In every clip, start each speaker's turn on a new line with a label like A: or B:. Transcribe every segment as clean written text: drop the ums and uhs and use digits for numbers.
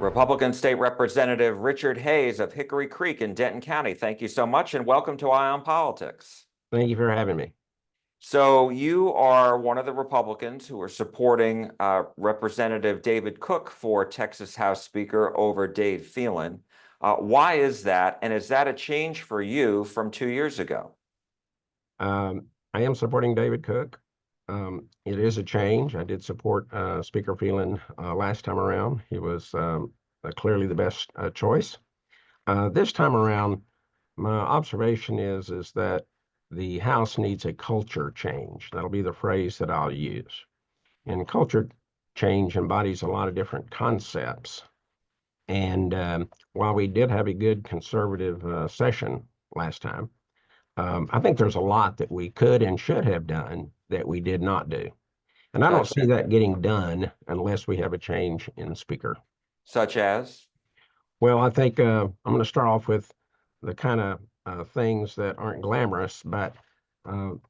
A: Republican State Representative Richard Hayes of Hickory Creek in Denton County. Thank you so much and welcome to Eye on Politics.
B: Thank you for having me.
A: So you are one of the Republicans who are supporting Representative David Cook for Texas House Speaker over Dave Phelan. Why is that? And is that a change for you from 2 years ago?
B: I am supporting David Cook. It is a change. I did support Speaker Phelan last time around. He was clearly the best choice. This time around, my observation is that the House needs a culture change. That'll be the phrase that I'll use. And culture change embodies a lot of different concepts. And while we did have a good conservative session last time, I think there's a lot that we could and should have done that we did not do. And I don't see that getting done unless we have a change in speaker.
A: Such as?
B: Well, I think I'm going to start off with the kind of things that aren't glamorous, but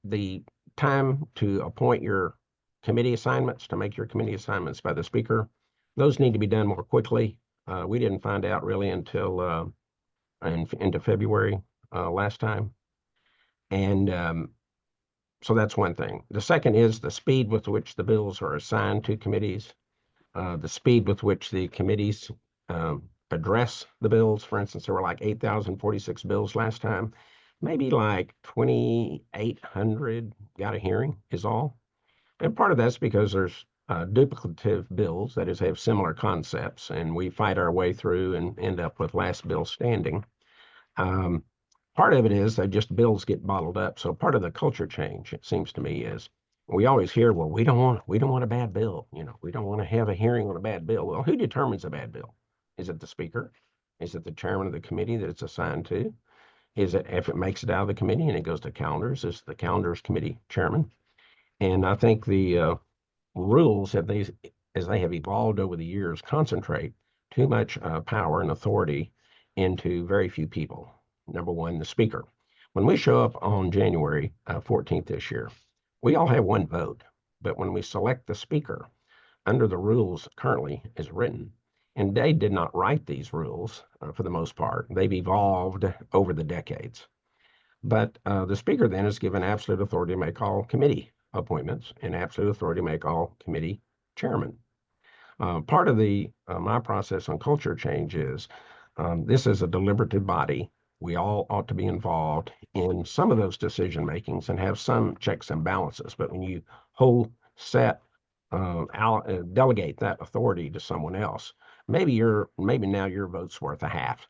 B: the time to appoint your committee assignments, to make your committee assignments by the speaker, those need to be done more quickly. We didn't find out really until into February last time. And so that's one thing. The second is the speed with which the bills are assigned to committees, the speed with which the committees address the bills. For instance, there were like 8,046 bills last time. Maybe like 2,800 got a hearing is all. And part of that's because there's duplicative bills, that is, have similar concepts, and we fight our way through and end up with last bill standing. Part of it is that just bills get bottled up. So part of the culture change, it seems to me, is we always hear, well, we don't want a bad bill. We don't want to have a hearing on a bad bill. Well, who determines a bad bill? Is it the speaker? Is it the chairman of the committee that it's assigned to? Is it, if it makes it out of the committee and it goes to calendars, is the calendars committee chairman? And I think the rules, as they have evolved over the years, concentrate too much power and authority into very few people. Number one, the speaker. When we show up on January 14th this year, we all have one vote. But when we select the speaker, under the rules currently as written, and they did not write these rules for the most part, they've evolved over the decades. But the speaker then is given absolute authority to make all committee appointments and absolute authority to make all committee chairmen. Part of my process on culture change is this is a deliberative body. We all ought to be involved in some of those decision makings and have some checks and balances. But when you delegate that authority to someone else, maybe now your vote's worth a half,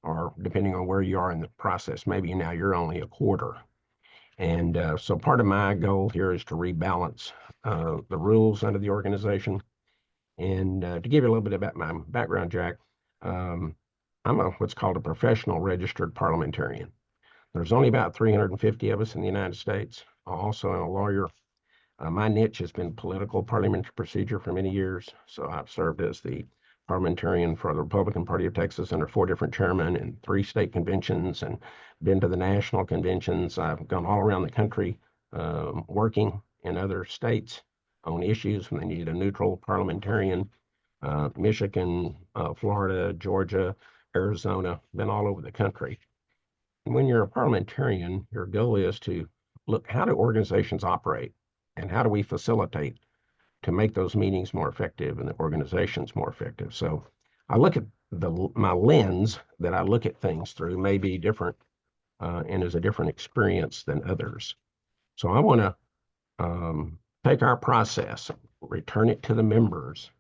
B: or depending on where you are in the process, maybe now you're only a quarter. And so part of my goal here is to rebalance the rules under the organization. And to give you a little bit about my background, Jack, I'm what's called a professional registered parliamentarian. There's only about 350 of us in the United States. I also am a lawyer. My niche has been political parliamentary procedure for many years. So I've served as the parliamentarian for the Republican Party of Texas under 4 different chairmen and 3 state conventions, and been to the national conventions. I've gone all around the country working in other states on issues when they needed a neutral parliamentarian. Michigan, Florida, Georgia, Arizona, been all over the country. And when you're a parliamentarian, your goal is to look, how do organizations operate and how do we facilitate to make those meetings more effective and the organizations more effective? So I look at my lens that I look at things through may be different and is a different experience than others. So I want to take our process, return it to the members.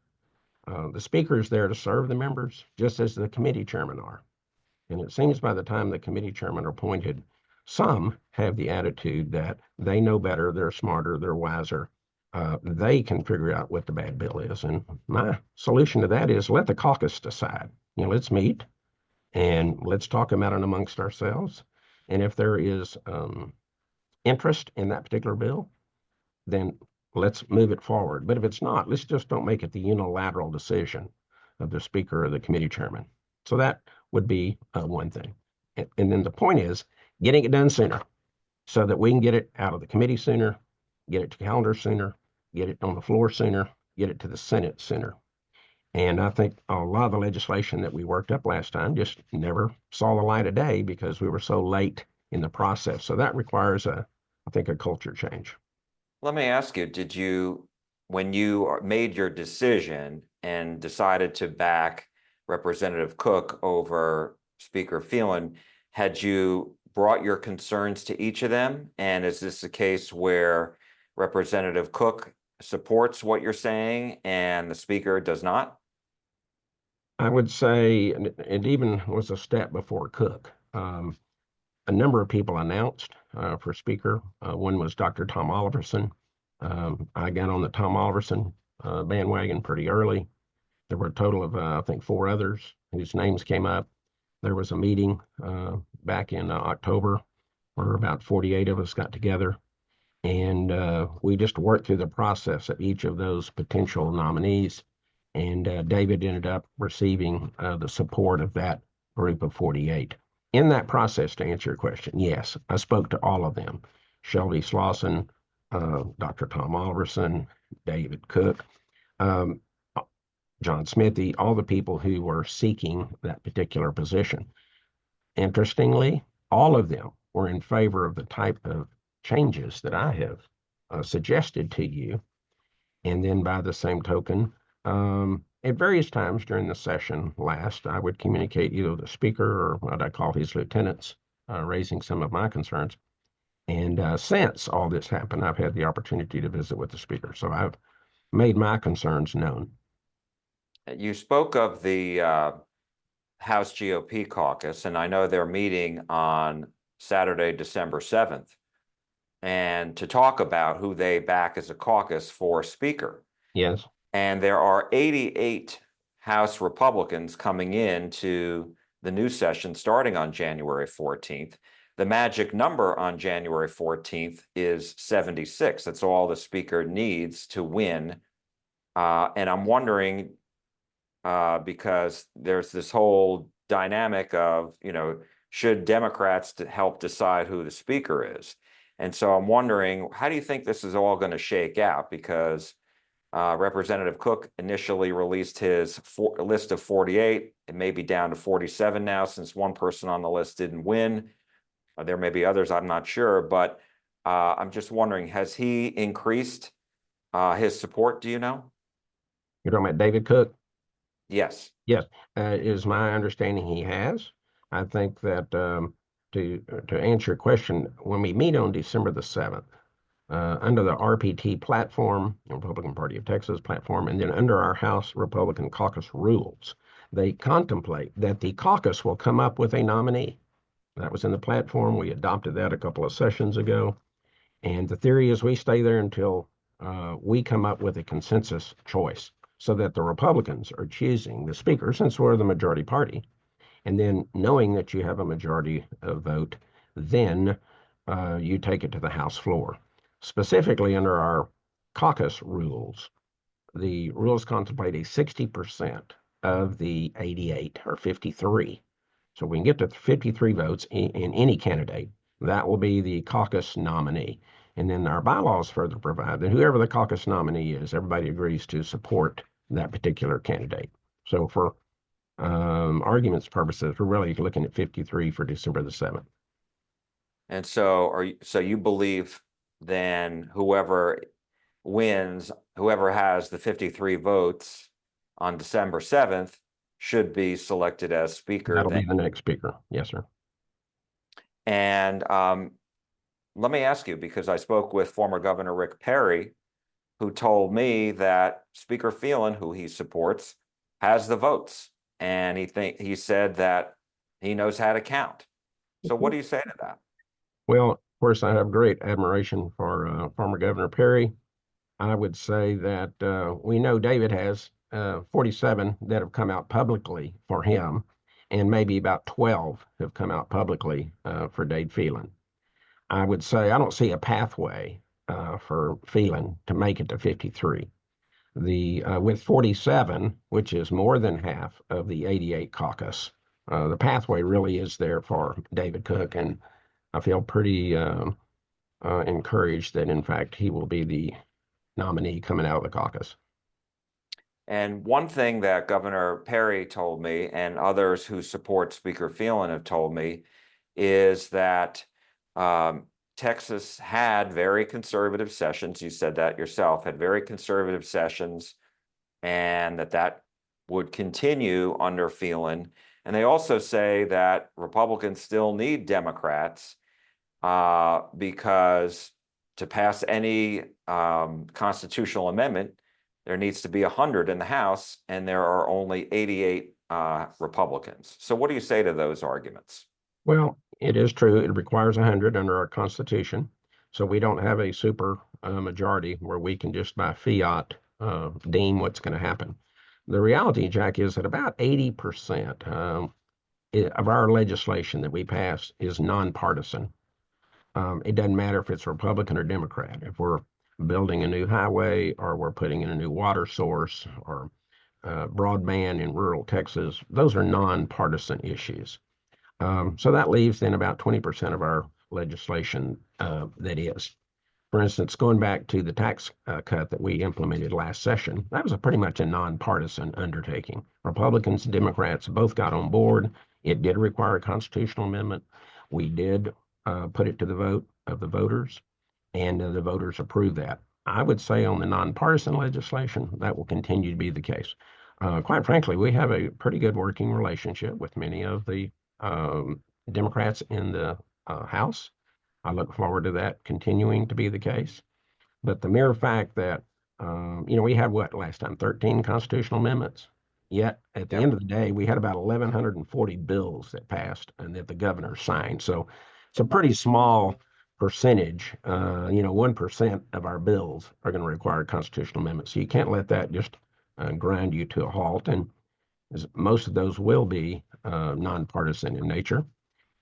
B: The speaker is there to serve the members, just as the committee chairmen are. And it seems by the time the committee chairmen are appointed, some have the attitude that they know better, they're smarter, they're wiser. They can figure out what the bad bill is. And my solution to that is let the caucus decide. Let's meet and let's talk about it amongst ourselves. And if there is interest in that particular bill, then let's move it forward. But if it's not, let's just don't make it the unilateral decision of the speaker or the committee chairman. So that would be one thing. And then the point is getting it done sooner so that we can get it out of the committee sooner, get it to calendar sooner, get it on the floor sooner, get it to the Senate sooner. And I think a lot of the legislation that we worked up last time just never saw the light of day because we were so late in the process. So that requires I think, a culture change.
A: Let me ask you, when you made your decision and decided to back Representative Cook over Speaker Phelan, had you brought your concerns to each of them? And is this a case where Representative Cook supports what you're saying and the Speaker does not?
B: I would say, and it even was a step before Cook. A number of people announced for speaker. One was Dr. Tom Oliverson. I got on the Tom Oliverson bandwagon pretty early. There were a total of, I think, four others whose names came up. There was a meeting back in October where about 48 of us got together, and we just worked through the process of each of those potential nominees. And David ended up receiving the support of that group of 48. In that process, to answer your question, yes, I spoke to all of them. Shelby Slauson, Dr. Tom Oliverson, David Cook, um, John Smithy, all the people who were seeking that particular position. Interestingly, all of them were in favor of the type of changes that I have suggested to you. And then by the same token, at various times during the session last, I would communicate either the speaker or what I call his lieutenants, raising some of my concerns. And since all this happened, I've had the opportunity to visit with the speaker. So I've made my concerns known.
A: You spoke of the House GOP caucus, and I know they're meeting on Saturday, December 7th, and to talk about who they back as a caucus for Speaker.
B: Yes.
A: And there are 88 House Republicans coming into the new session starting on January 14th. The magic number on January 14th is 76. That's all the Speaker needs to win. And I'm wondering, because there's this whole dynamic of, should Democrats help decide who the Speaker is? And so I'm wondering, how do you think this is all going to shake out? Because Representative Cook initially released his list of 48. It may be down to 47 now since one person on the list didn't win. There may be others, I'm not sure, but I'm just wondering, has he increased his support? Do you know?
B: You're talking about David Cook?
A: Yes.
B: Yes, is my understanding he has. I think that to answer your question, when we meet on December the 7th, under the RPT platform, Republican Party of Texas platform, and then under our House Republican caucus rules, they contemplate that the caucus will come up with a nominee. That was in the platform. We adopted that a couple of sessions ago. And the theory is we stay there until we come up with a consensus choice so that the Republicans are choosing the speaker since we're the majority party. And then knowing that you have a majority vote, then you take it to the House floor. Specifically under our caucus rules, the rules contemplate a 60% of the 88 or 53. So we can get to 53 votes in any candidate. That will be the caucus nominee. And then our bylaws further provide that whoever the caucus nominee is, everybody agrees to support that particular candidate. So for arguments purposes, we're really looking at 53 for December the 7th.
A: And so you believe then whoever wins, whoever has the 53 votes on December 7th should be selected as Speaker
B: That'll
A: then.
B: be the next speaker. Yes, sir.
A: And let me ask you, because I spoke with former Governor Rick Perry, who told me that Speaker Phelan, who he supports, has the votes. And he said that he knows how to count. So what do you say to that?
B: Well, of course, I have great admiration for former Governor Perry. I would say that we know David has 47 that have come out publicly for him, and maybe about 12 have come out publicly for Dave Phelan. I would say I don't see a pathway for Phelan to make it to 53. With 47, which is more than half of the 88 caucus, the pathway really is there for David Cook, and I feel pretty encouraged that in fact he will be the nominee coming out of the caucus.
A: And one thing that Governor Perry told me and others who support Speaker Phelan have told me is that Texas had very conservative sessions. You said that yourself, had very conservative sessions, and that would continue under Phelan. And they also say that Republicans still need Democrats because to pass any constitutional amendment, there needs to be 100 in the House, and there are only 88 Republicans. So what do you say to those arguments?
B: Well, it is true. It requires 100 under our Constitution. So we don't have a super majority where we can just by fiat deem what's going to happen. The reality, Jack, is that about 80% of our legislation that we pass is nonpartisan. It doesn't matter if it's Republican or Democrat. If we're building a new highway or we're putting in a new water source or broadband in rural Texas, those are nonpartisan issues. So that leaves then about 20% of our legislation that is. For instance, going back to the tax cut that we implemented last session, that was pretty much a nonpartisan undertaking. Republicans and Democrats both got on board. It did require a constitutional amendment. We did put it to the vote of the voters, and the voters approved that. I would say on the nonpartisan legislation, that will continue to be the case. Quite frankly, we have a pretty good working relationship with many of the um, Democrats in the House. I look forward to that continuing to be the case. But the mere fact that, we had what last time, 13 constitutional amendments. Yet at the end
A: Yep.
B: of the day, we had about 1,140 bills that passed and that the governor signed. So it's a pretty small percentage. 1% of our bills are going to require constitutional amendments. So you can't let that just grind you to a halt. And most of those will be nonpartisan in nature.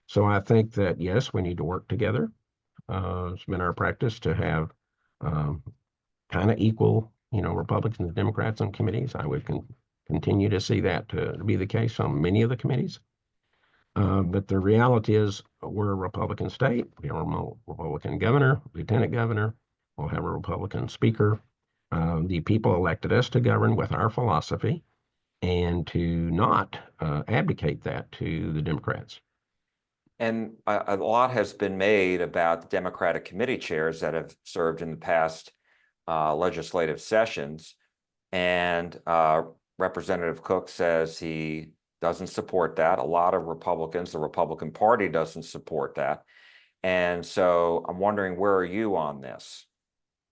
B: So I think that, yes, we need to work together. It's been our practice to have um, kind of equal, Republicans and Democrats on committees. I would continue to see that to be the case on many of the committees. But the reality is we're a Republican state. We have a Republican governor, lieutenant governor. We'll have a Republican speaker. The people elected us to govern with our philosophy and to not abdicate that to the Democrats.
A: And a lot has been made about the Democratic committee chairs that have served in the past legislative sessions. And Representative Cook says he doesn't support that. A lot of Republicans, the Republican Party doesn't support that. And so I'm wondering, where are you on this?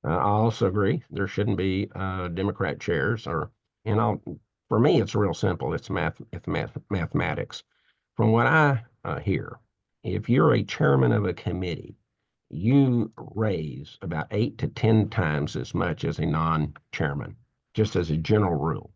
B: I also agree there shouldn't be Democrat chairs, for me, it's real simple. It's mathematics. From what I hear, if you're a chairman of a committee, you raise about 8 to 10 times as much as a non-chairman, just as a general rule.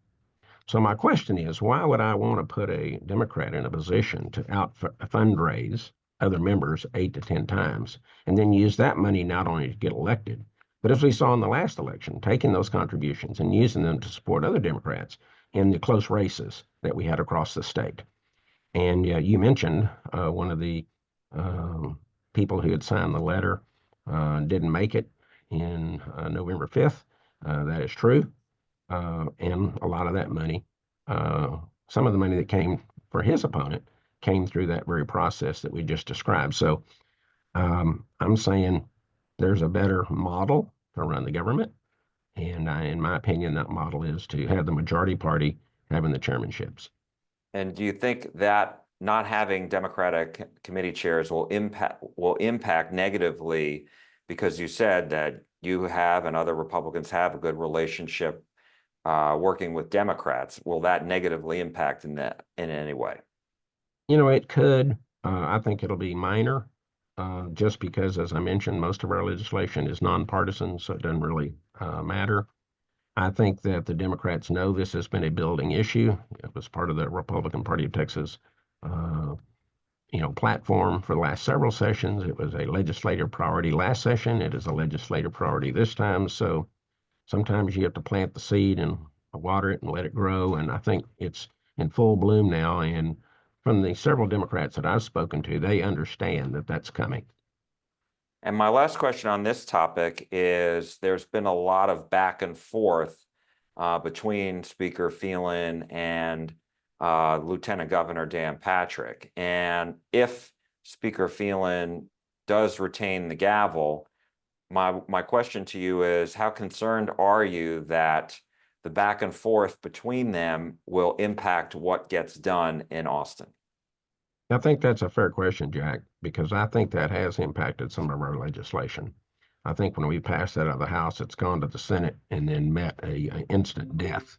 B: So my question is, why would I want to put a Democrat in a position to out fundraise other members 8 to 10 times and then use that money not only to get elected, but as we saw in the last election, taking those contributions and using them to support other Democrats in the close races that we had across the state. And you mentioned one of the um, people who had signed the letter didn't make it in November 5th. That is true. And a lot of that money, some of the money that came for his opponent came through that very process that we just described. So I'm saying there's a better model to run the government. And in my opinion, that model is to have the majority party having the chairmanships.
A: And do you think that not having Democratic committee chairs will impact negatively, because you said that you have and other Republicans have a good relationship working with Democrats? Will that negatively impact in any way?
B: It could. I think it'll be minor, just because, as I mentioned, most of our legislation is nonpartisan, so it doesn't really matter. I think that the Democrats know this has been a building issue. It was part of the Republican Party of Texas, uh, platform for the last several sessions. It was a legislative priority last session. It is a legislative priority this time. So sometimes you have to plant the seed and water it and let it grow. And I think it's in full bloom now. And from the several Democrats that I've spoken to, they understand that that's coming.
A: And my last question on this topic is, there's been a lot of back and forth between Speaker Phelan and Lieutenant Governor Dan Patrick. And if Speaker Phelan does retain the gavel, my question to you is, how concerned are you that the back and forth between them will impact what gets done in Austin?
B: I think that's a fair question, Jack, because I think that has impacted some of our legislation. I think when we passed that out of the House, it's gone to the Senate and then met a instant death.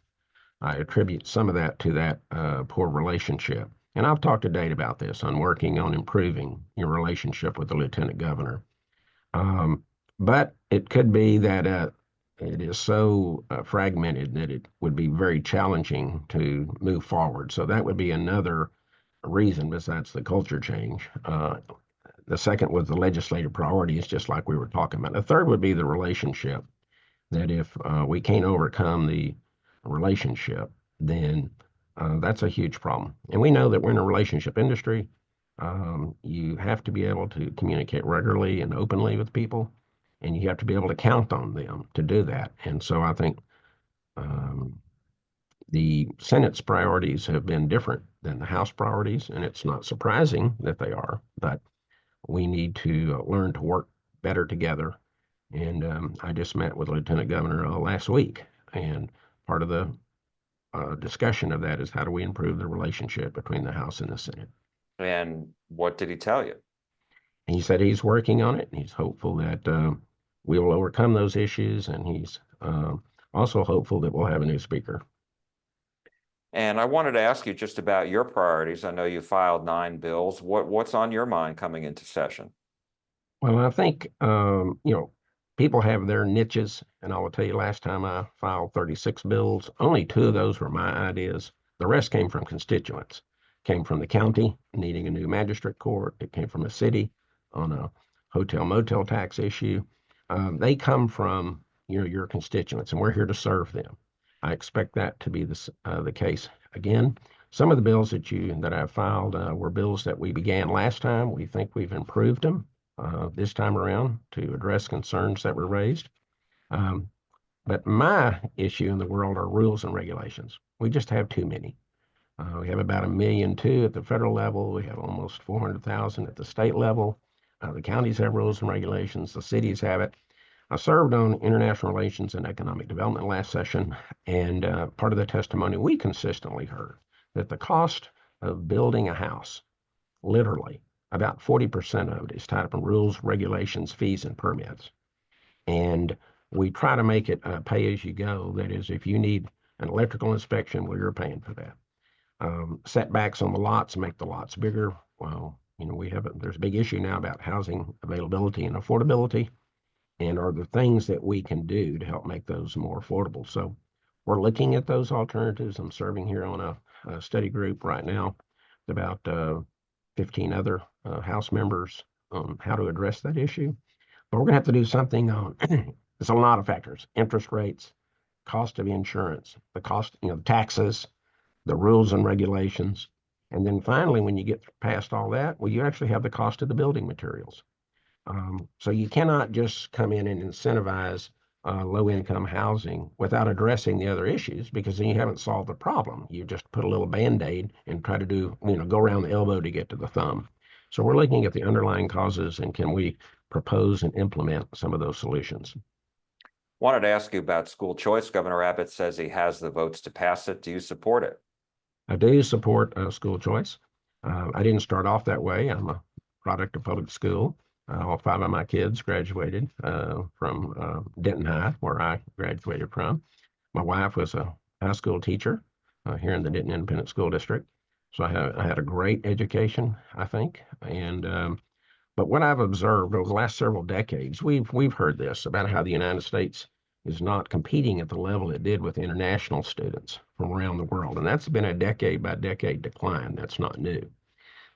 B: I attribute some of that to that poor relationship. And I've talked to Dade about this on working on improving your relationship with the lieutenant governor. Um, but it could be that it is so fragmented that it would be very challenging to move forward. So that would be another reason besides the culture change. The second was the legislative priorities, just like we were talking about. The third would be the relationship, that if we can't overcome the relationship, then that's a huge problem. And we know that we're in a relationship industry. You have to be able to communicate regularly and openly with people, and you have to be able to count on them to do that. And so I think um, the Senate's priorities have been different than the House priorities, and it's not surprising that they are, but we need to learn to work better together. And I just met with Lieutenant Governor last week, and part of the discussion of that is how do we improve the relationship between the House and the Senate.
A: And what did he tell you?
B: And he said he's working on it, and he's hopeful that we will overcome those issues, and he's also hopeful that we'll have a new speaker.
A: And I wanted to ask you just about your priorities. I know you filed 9 bills. What's on your mind coming into session?
B: Well, I think, people have their niches, and I will tell you, last time I filed 36 bills, only 2 of those were my ideas. The rest came from constituents. Came from the county needing a new magistrate court. It came from the city on a hotel motel tax issue. They come from, your constituents, and we're here to serve them. I expect that to be the case again. Some of the bills that I filed were bills that we began last time. We think we've improved them this time around to address concerns that were raised. Um, but my issue in the world are rules and regulations. We just have too many. We have about 1,200,000 at the federal level. We have almost 400,000 at the state level. The counties have rules and regulations. The cities have it. I served on international relations and economic development last session, and part of the testimony we consistently heard that the cost of building a house, literally, about 40% of it is tied up in rules, regulations, fees, and permits. And we try to make it pay as you go. That is, if you need an electrical inspection, well, you're paying for that. Setbacks on the lots make the lots bigger. Well, there's a big issue now about housing availability and affordability, and are the things that we can do to help make those more affordable. So we're looking at those alternatives. I'm serving here on a study group right now, about 15 other House members on how to address that issue. But we're going to have to do something on, there's a lot of factors: interest rates, cost of insurance, the cost, taxes, the rules and regulations. And then finally, when you get past all that, well, you actually have the cost of the building materials. So you cannot just come in and incentivize low-income housing without addressing the other issues, because then you haven't solved the problem. You just put a little Band-Aid and try to go around the elbow to get to the thumb. So we're looking at the underlying causes, and can we propose and implement some of those solutions?
A: Wanted to ask you about school choice. Governor Abbott says he has the votes to pass it. Do you support it?
B: I do support school choice. I didn't start off that way. I'm a product of public school. All 5 of my kids graduated from Denton High, where I graduated from. My wife was a high school teacher here in the Denton Independent School District. So I had a great education, I think. And but what I've observed over the last several decades, we've heard this about how the United States is not competing at the level it did with international students from around the world. And that's been a decade by decade decline. That's not new.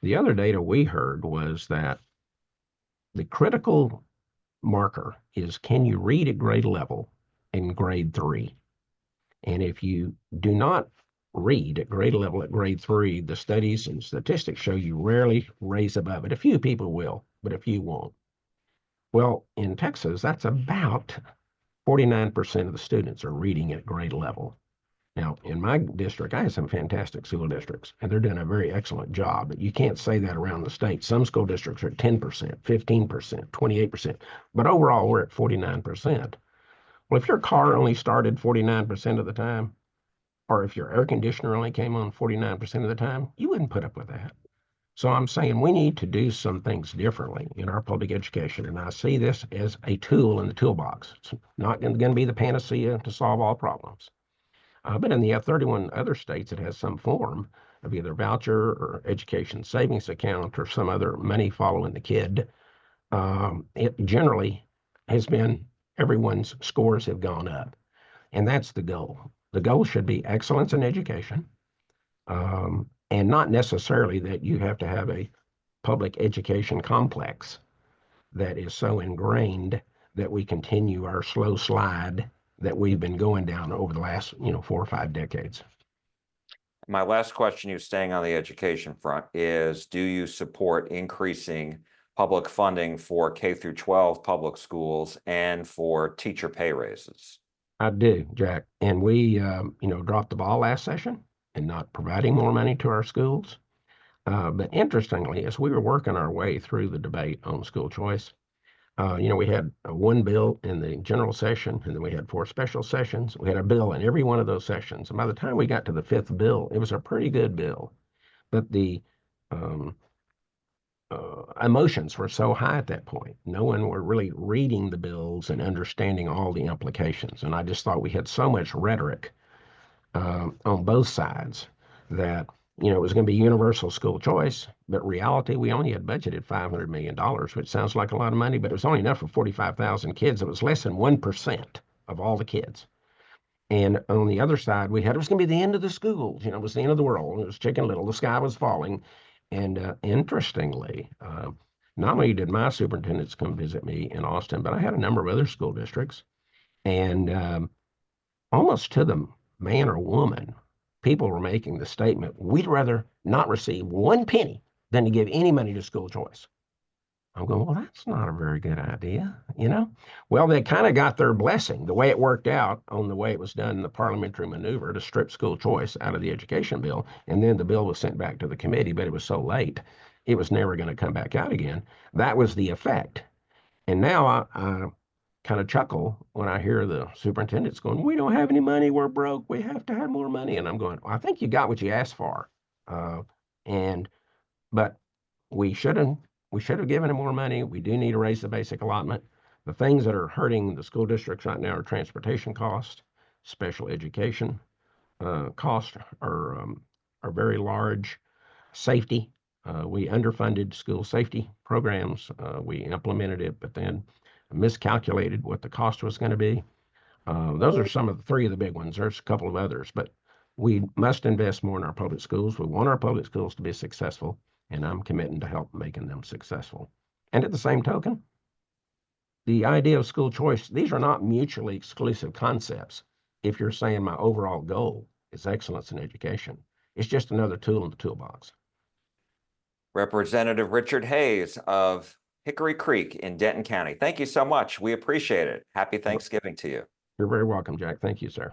B: The other data we heard was that the critical marker is, can you read at grade level in grade 3? And if you do not read at grade level at grade 3, the studies and statistics show you rarely raise above it. A few people will, but a few won't. Well, in Texas, that's about 49% of the students are reading at grade level. Now, in my district, I have some fantastic school districts, and they're doing a very excellent job. But you can't say that around the state. Some school districts are 10%, 15%, 28%, but overall, we're at 49%. Well, if your car only started 49% of the time, or if your air conditioner only came on 49% of the time, you wouldn't put up with that. So I'm saying we need to do some things differently in our public education. And I see this as a tool in the toolbox. It's not going to be the panacea to solve all problems. But in the 31 other states, it has some form of either voucher or education savings account or some other money following the kid. It generally has been everyone's scores have gone up. And that's the goal. The goal should be excellence in education, and not necessarily that you have to have a public education complex that is so ingrained that we continue our slow slide that we've been going down over the last 4 or 5 decades.
A: My last question, you staying on the education front, is do you support increasing public funding for K through 12 public schools and for teacher pay raises?
B: I do, Jack. And we, dropped the ball last session in not providing more money to our schools. But interestingly, as we were working our way through the debate on school choice, we had one bill in the general session, and then we had 4 special sessions. We had a bill in every one of those sessions. And by the time we got to the 5th bill, it was a pretty good bill. But the um, emotions were so high at that point. No one were really reading the bills and understanding all the implications. And I just thought we had so much rhetoric on both sides that it was going to be universal school choice, but reality, we only had budgeted $500 million, which sounds like a lot of money, but it was only enough for 45,000 kids. It was less than 1% of all the kids. And on the other side, we had it was going to be the end of the schools. It was the end of the world. It was Chicken Little. The sky was falling. And interestingly, not only did my superintendents come visit me in Austin, but I had a number of other school districts. And almost to the man or woman, people were making the statement, we'd rather not receive 1 penny than to give any money to school choice. I'm going, well, that's not a very good idea. Well, they kind of got their blessing, the way it worked out on the way it was done in the parliamentary maneuver to strip school choice out of the education bill. And then the bill was sent back to the committee, but it was so late, it was never going to come back out again. That was the effect. And now I kind of chuckle when I hear the superintendents going, we don't have any money, we're broke, we have to have more money. And I'm going, well, I think you got what you asked for. And but we shouldn't we should have given them more money. We do need to raise the basic allotment. The things that are hurting the school districts right now are transportation costs, special education costs are very large. Safety, we underfunded school safety programs. We implemented it, but then miscalculated what the cost was going to be. Those are some of the 3 of the big ones. There's a couple of others, but we must invest more in our public schools. We want our public schools to be successful, and I'm committing to help making them successful. And at the same token, the idea of school choice, these are not mutually exclusive concepts. If you're saying my overall goal is excellence in education, it's just another tool in the toolbox.
A: Representative Richard Hayes of Hickory Creek in Denton County. Thank you so much. We appreciate it. Happy Thanksgiving to you.
B: You're very welcome, Jack. Thank you, sir.